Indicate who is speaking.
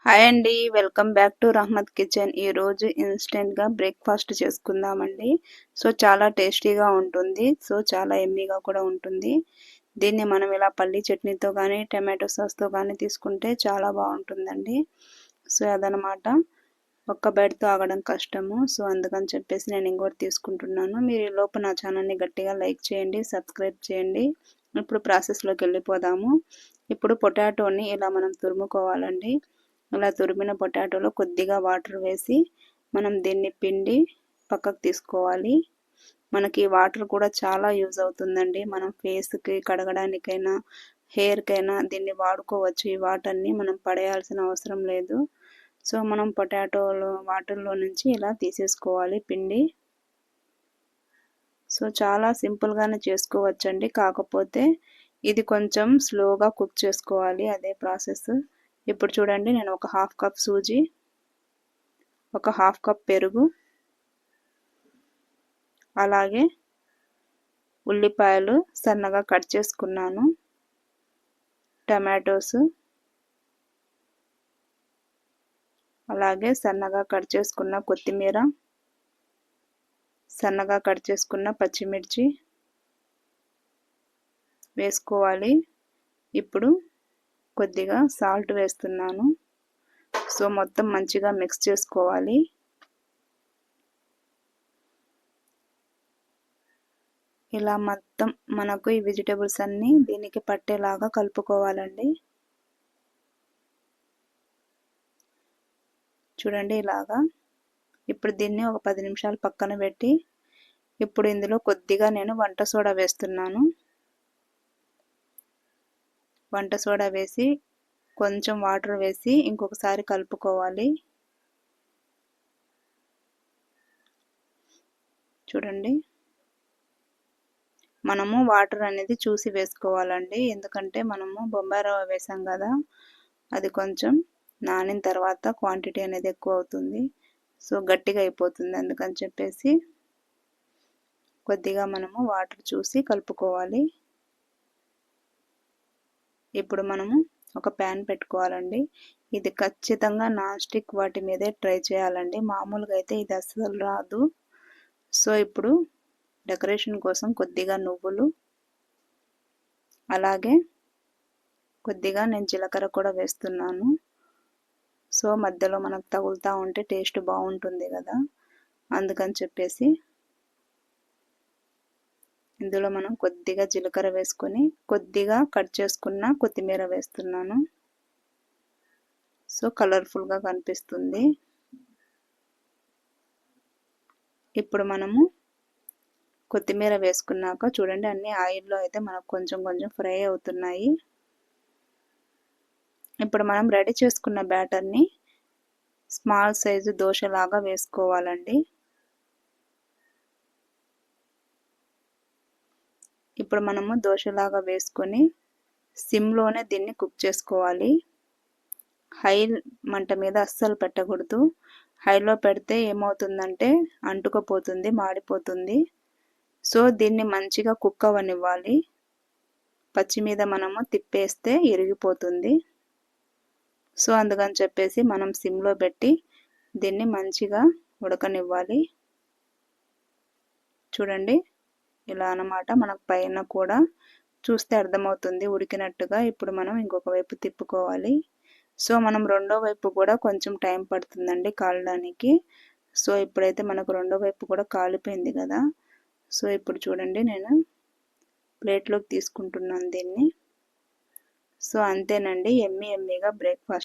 Speaker 1: Hi అండి, welcome back to Rahmat kitchen. ఈరోజు ఇన్స్టెంట్గా బ్రేక్ఫాస్ట్ చేసుకుందామండి. సో చాలా టేస్టీగా ఉంటుంది. సో చాలా ఎమ్మీగా కూడా ఉంటుంది. దీన్ని మనం ఇలా పల్లీ చట్నీతో కానీ టమాటో సాస్తో కానీ తీసుకుంటే చాలా బాగుంటుందండి. సో అదనమాట, ఒక్క బయటతో ఆగడం కష్టము. సో అందుకని చెప్పేసి నేను ఇంకోటి తీసుకుంటున్నాను. మీరు ఈ లోపు నా ఛానల్ని గట్టిగా లైక్ చేయండి, సబ్స్క్రైబ్ చేయండి. ఇప్పుడు ప్రాసెస్లోకి వెళ్ళిపోదాము. ఇప్పుడు పొటాటోని ఇలా మనం తురుముకోవాలండి. ఇలా తురిమిన పొటాటోలో కొద్దిగా వాటర్ వేసి మనం దీన్ని పిండి పక్కకు తీసుకోవాలి. మనకి వాటర్ కూడా చాలా యూజ్ అవుతుందండి. మనం ఫేస్కి కడగడానికైనా హెయిర్కైనా దీన్ని వాడుకోవచ్చు. ఈ వాటర్ని మనం పడేయాల్సిన అవసరం లేదు. సో మనం పొటాటోలో వాటర్లో నుంచి ఇలా తీసేసుకోవాలి పిండి. సో చాలా సింపుల్గానే చేసుకోవచ్చండి, కాకపోతే ఇది కొంచెం స్లోగా కుక్ చేసుకోవాలి, అదే ప్రాసెస్. ఇప్పుడు చూడండి, నేను ఒక హాఫ్ కప్ సూజీ, ఒక హాఫ్ కప్ పెరుగు, అలాగే ఉల్లిపాయలు సన్నగా కట్ చేసుకున్నాను, టమాటోస్, అలాగే సన్నగా కట్ చేసుకున్న కొత్తిమీర, సన్నగా కట్ చేసుకున్న పచ్చిమిర్చి వేసుకోవాలి. ఇప్పుడు కొద్దిగా సాల్ట్ వేస్తున్నాను. సో మొత్తం మంచిగా మిక్స్ చేసుకోవాలి. ఇలా మొత్తం మనకు ఈ వెజిటేబుల్స్ అన్నీ దీనికి పట్టేలాగా కలుపుకోవాలండి. చూడండి ఇలాగా. ఇప్పుడు దీన్ని ఒక 10 నిమిషాలు పక్కన పెట్టి, ఇప్పుడు ఇందులో కొద్దిగా నేను వంట సోడా వేస్తున్నాను. వంట సోడా వేసి కొంచెం వాటర్ వేసి ఇంకొకసారి కలుపుకోవాలి. చూడండి, మనము వాటర్ అనేది చూసి వేసుకోవాలండి, ఎందుకంటే మనము బొంబాయి రవ్వ వేసాం కదా, అది కొంచెం నానిన తర్వాత క్వాంటిటీ అనేది ఎక్కువ అవుతుంది. సో గట్టిగా అయిపోతుంది. అందుకని చెప్పేసి కొద్దిగా మనము వాటర్ చూసి కలుపుకోవాలి. ఇప్పుడు మనము ఒక ప్యాన్ పెట్టుకోవాలండి. ఇది ఖచ్చితంగా నాన్ స్టిక్ వాటి మీదే ట్రై చేయాలండి, మామూలుగా అయితే ఇది అస్సలు రాదు. సో ఇప్పుడు డెకరేషన్ కోసం కొద్దిగా నువ్వులు, అలాగే కొద్దిగా నేను జీలకర్ర కూడా వేస్తున్నాను. సో మధ్యలో మనకు తగులుతూ ఉంటే టేస్ట్ బాగుంటుంది కదా, అందుకని చెప్పేసి ఇందులో మనం కొద్దిగా జీలకర్ర వేసుకొని కొద్దిగా కట్ చేసుకున్న కొత్తిమీర వేస్తున్నాను. సో కలర్ఫుల్గా కనిపిస్తుంది. ఇప్పుడు మనము కొత్తిమీర వేసుకున్నాక చూడండి, అన్ని ఆయిల్లో అయితే మనకు కొంచెం కొంచెం ఫ్రై అవుతున్నాయి. ఇప్పుడు మనం రెడీ చేసుకున్న బ్యాటర్ని స్మాల్ సైజు దోశలాగా వేసుకోవాలండి. ఇప్పుడు మనము దోశలాగా వేసుకొని సిమ్లోనే దీన్ని కుక్ చేసుకోవాలి. హై మంట మీద అస్సలు పెట్టకూడదు. హైలో పెడితే ఏమవుతుందంటే అంటుకుపోతుంది, మాడిపోతుంది. సో దీన్ని మంచిగా కుక్ అవ్వనివ్వాలి. పచ్చి మీద మనము తిప్పేస్తే ఇరిగిపోతుంది. సో అందుకని చెప్పేసి మనం సిమ్లో పెట్టి దీన్ని మంచిగా ఉడకనివ్వాలి. చూడండి ఇలా అన్నమాట. మనకు పైన కూడా చూస్తే అర్థమవుతుంది ఉడికినట్టుగా. ఇప్పుడు మనం ఇంకొక వైపు తిప్పుకోవాలి. సో మనం రెండో వైపు కూడా కొంచెం టైం పడుతుందండి కాలడానికి. సో ఇప్పుడైతే మనకు రెండో వైపు కూడా కాలిపోయింది కదా. సో ఇప్పుడు చూడండి, నేను ప్లేట్లోకి తీసుకుంటున్నాను దీన్ని. సో అంతేనండి, ఎమ్మీగా బ్రేక్ఫాస్ట్